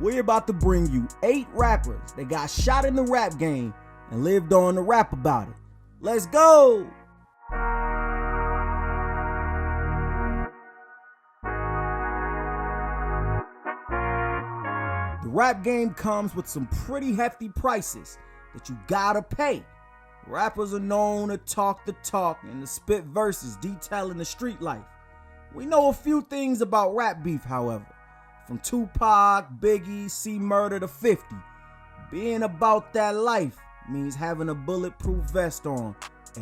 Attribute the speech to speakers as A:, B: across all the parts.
A: We're about to bring you 8 rappers that got shot in the rap game and lived on to rap about it. Let's go! The rap game comes with some pretty hefty prices that you gotta pay. Rappers are known to talk the talk and to spit verses detailing the street life. We know a few things about rap beef, however. From Tupac, Biggie, C-Murder to 50. Being about that life means having a bulletproof vest on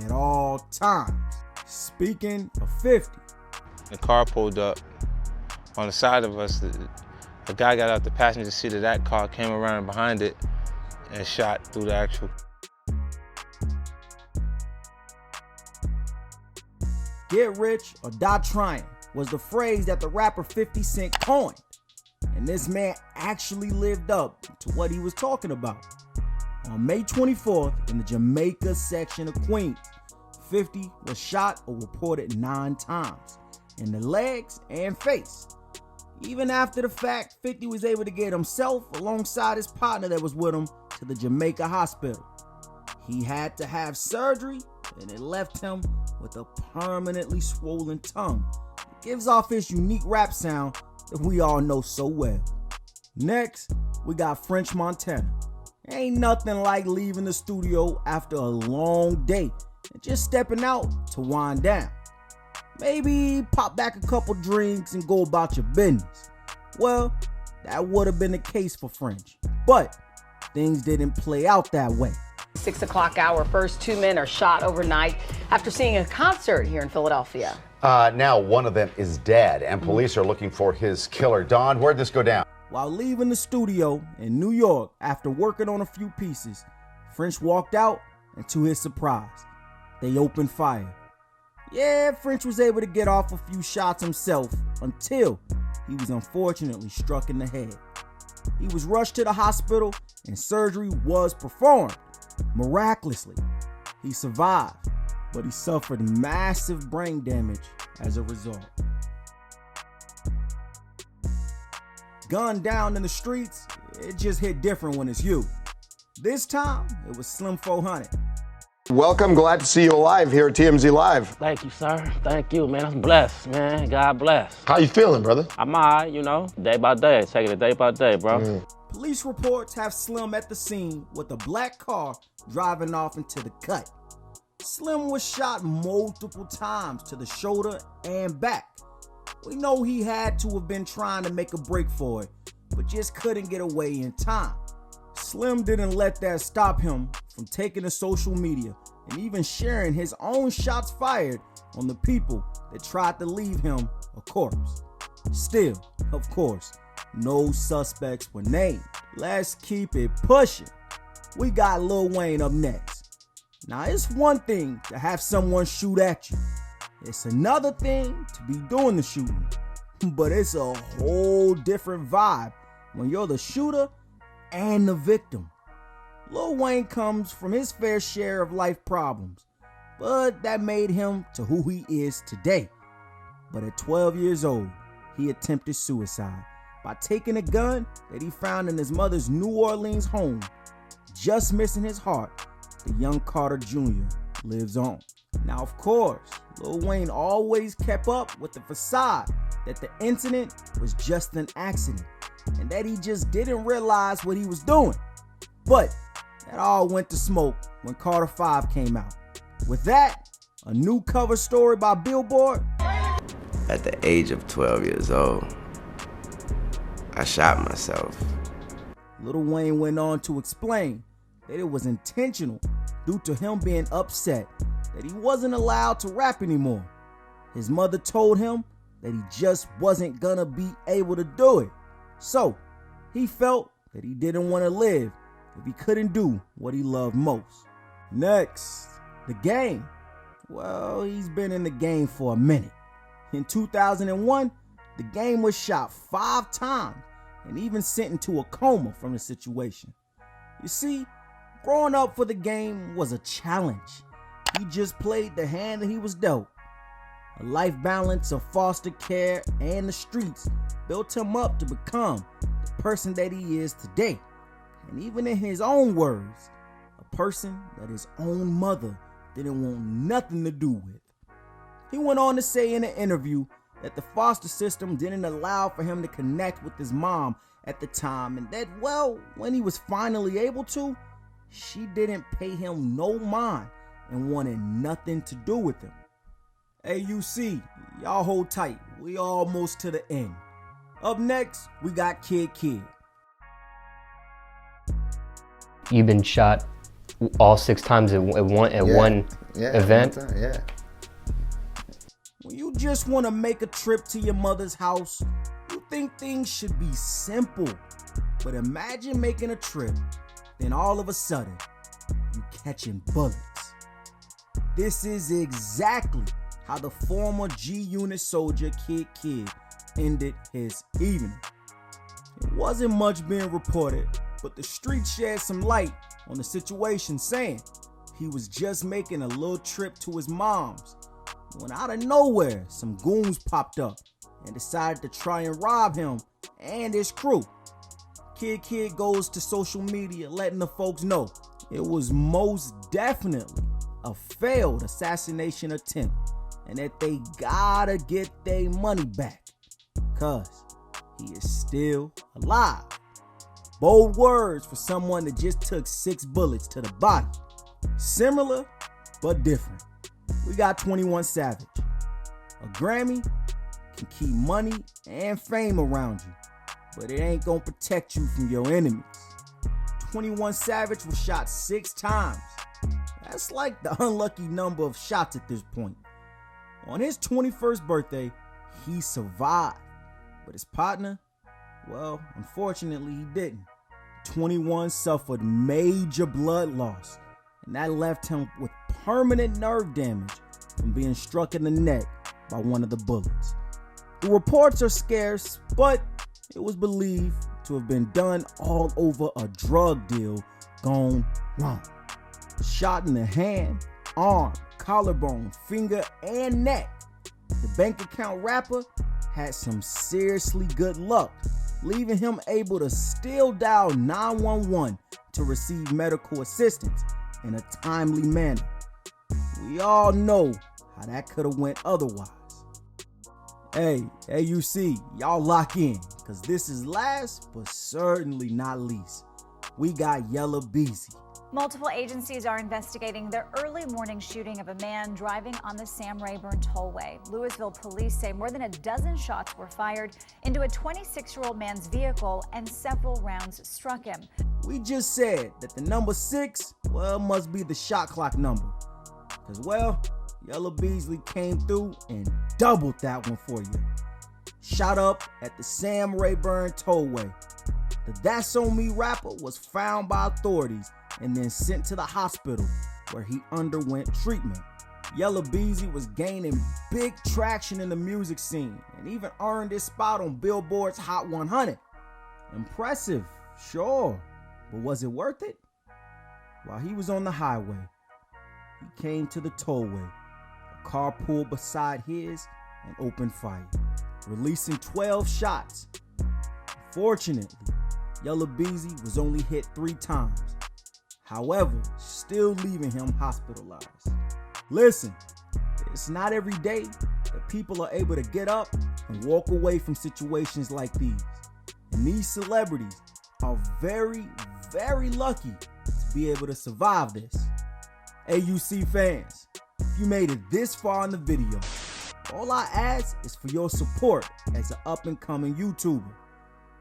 A: at all times. Speaking of 50.
B: The car pulled up on the side of us. A guy got out the passenger seat of that car, came around behind it, and shot through the actual.
A: Get rich or die trying was the phrase that the rapper 50 Cent coined. And this man actually lived up to what he was talking about. On May 24th, in the Jamaica section of Queens, 50 was shot or reported 9 times in the legs and face. Even after the fact, 50 was able to get himself alongside his partner that was with him to the Jamaica hospital. He had to have surgery, and it left him with a permanently swollen tongue. It gives off his unique rap sound that we all know so well. Next, we got French Montana. Ain't nothing like leaving the studio after a long day and just stepping out to wind down. Maybe pop back a couple drinks and go about your business. Well, that would have been the case for French, but things didn't play out that way.
C: 6 o'clock hour, first 2 men are shot overnight after seeing a concert here in Philadelphia.
D: Now one of them is dead, and police are looking for his killer. Don, where'd this go down?
A: While leaving the studio in New York after working on a few pieces, French walked out, and to his surprise, they opened fire. Yeah, French was able to get off a few shots himself until he was unfortunately struck in the head. He was rushed to the hospital and surgery was performed. Miraculously, he survived, but he suffered massive brain damage as a result. Gunned down in the streets, it just hit different when it's you. This time, it was Slim 400.
E: Welcome, glad to see you alive here at TMZ Live.
F: Thank you, sir. Thank you, man. I'm blessed, man. God bless.
E: How you feeling, brother?
F: I'm all right, you know, day by day, taking it day by day, bro.
A: Police reports have Slim at the scene with a black car driving off into the cut. Slim was shot multiple times to the shoulder and back. We know he had to have been trying to make a break for it, but just couldn't get away in time. Slim didn't let that stop him from taking to social media and even sharing his own shots fired on the people that tried to leave him a corpse. Still, of course, no suspects were named. Let's keep it pushing. We got Lil Wayne up next. Now, it's one thing to have someone shoot at you. It's another thing to be doing the shooting. But it's a whole different vibe when you're the shooter and the victim. Lil Wayne comes from his fair share of life problems, but that made him to who he is today. But at 12 years old, he attempted suicide by taking a gun that he found in his mother's New Orleans home. Just missing his heart, the young Carter Jr. lives on. Now, of course, Lil Wayne always kept up with the facade that the incident was just an accident and that he just didn't realize what he was doing. But that all went to smoke when Carter 5 came out. With that, a new cover story by Billboard.
G: At the age of 12 years old, I shot myself.
A: Lil Wayne went on to explain that it was intentional due to him being upset that he wasn't allowed to rap anymore. His mother told him that he just wasn't gonna be able to do it. So he felt that he didn't want to live if he couldn't do what he loved most. Next, the game. Well, he's been in the game for a minute. In 2001, the game was shot 5 times and even sent into a coma from the situation. You see, growing up for the game was a challenge. He just played the hand that he was dealt. A life balance of foster care and the streets built him up to become the person that he is today. And even in his own words, a person that his own mother didn't want nothing to do with. He went on to say in an interview that the foster system didn't allow for him to connect with his mom at the time, and that, well, when he was finally able to, she didn't pay him no mind and wanted nothing to do with him. AUC, y'all hold tight. We almost to the end. Up next, we got Kid.
H: You've been shot all 6 times at one event?
I: One time, yeah.
A: When you just want to make a trip to your mother's house, you think things should be simple. But imagine making a trip, then all of a sudden, you catching bullets. This is exactly how the former G-Unit soldier Kid ended his evening. It wasn't much being reported, but the street shed some light on the situation, saying he was just making a little trip to his mom's when out of nowhere some goons popped up and decided to try and rob him and his crew. Kid goes to social media letting the folks know it was most definitely a failed assassination attempt and that they gotta get their money back cause he is still alive. Bold words for someone that just took 6 bullets to the body. Similar but different. We got 21 Savage. A Grammy can keep money and fame around you, but it ain't gonna protect you from your enemies. 21 Savage was shot 6 times. That's like the unlucky number of shots at this point. On his 21st birthday, he survived, but his partner, well, unfortunately he didn't. 21 suffered major blood loss, and that left him with permanent nerve damage from being struck in the neck by one of the bullets. The reports are scarce, but it was believed to have been done all over a drug deal gone wrong. Shot in the hand, arm, collarbone, finger, and neck. The bank account rapper had some seriously good luck, leaving him able to still dial 911 to receive medical assistance in a timely manner. We all know how that could have went otherwise. Hey, AUC, y'all lock in, because this is last but certainly not least. We got Yella Beezy.
J: Multiple agencies are investigating the early morning shooting of a man driving on the Sam Rayburn Tollway. Louisville police say more than a dozen shots were fired into a 26-year-old man's vehicle and several rounds struck him.
A: We just said that the number 6, well, must be the shot clock number. Because, well, Yella Beezy came through and doubled that one for you. Shot up at the Sam Rayburn Tollway. The That's On Me rapper was found by authorities and then sent to the hospital where he underwent treatment. Yella Beezy was gaining big traction in the music scene and even earned his spot on Billboard's Hot 100. Impressive, sure, but was it worth it? While he was on the highway, he came to the tollway. A car pulled beside his and opened fire, releasing 12 shots. Fortunately, Yella Beezy was only hit 3 times. However, still leaving him hospitalized. Listen, it's not every day that people are able to get up and walk away from situations like these. And these celebrities are very, very lucky to be able to survive this. AUC fans, if you made it this far in the video, all I ask is for your support as an up-and-coming YouTuber.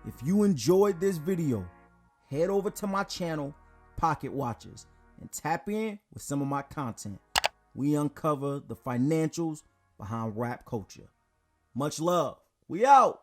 A: If you enjoyed this video, head over to my channel, Pocket Watchers, and tap in with some of my content. We uncover the financials behind rap culture. Much love. We out.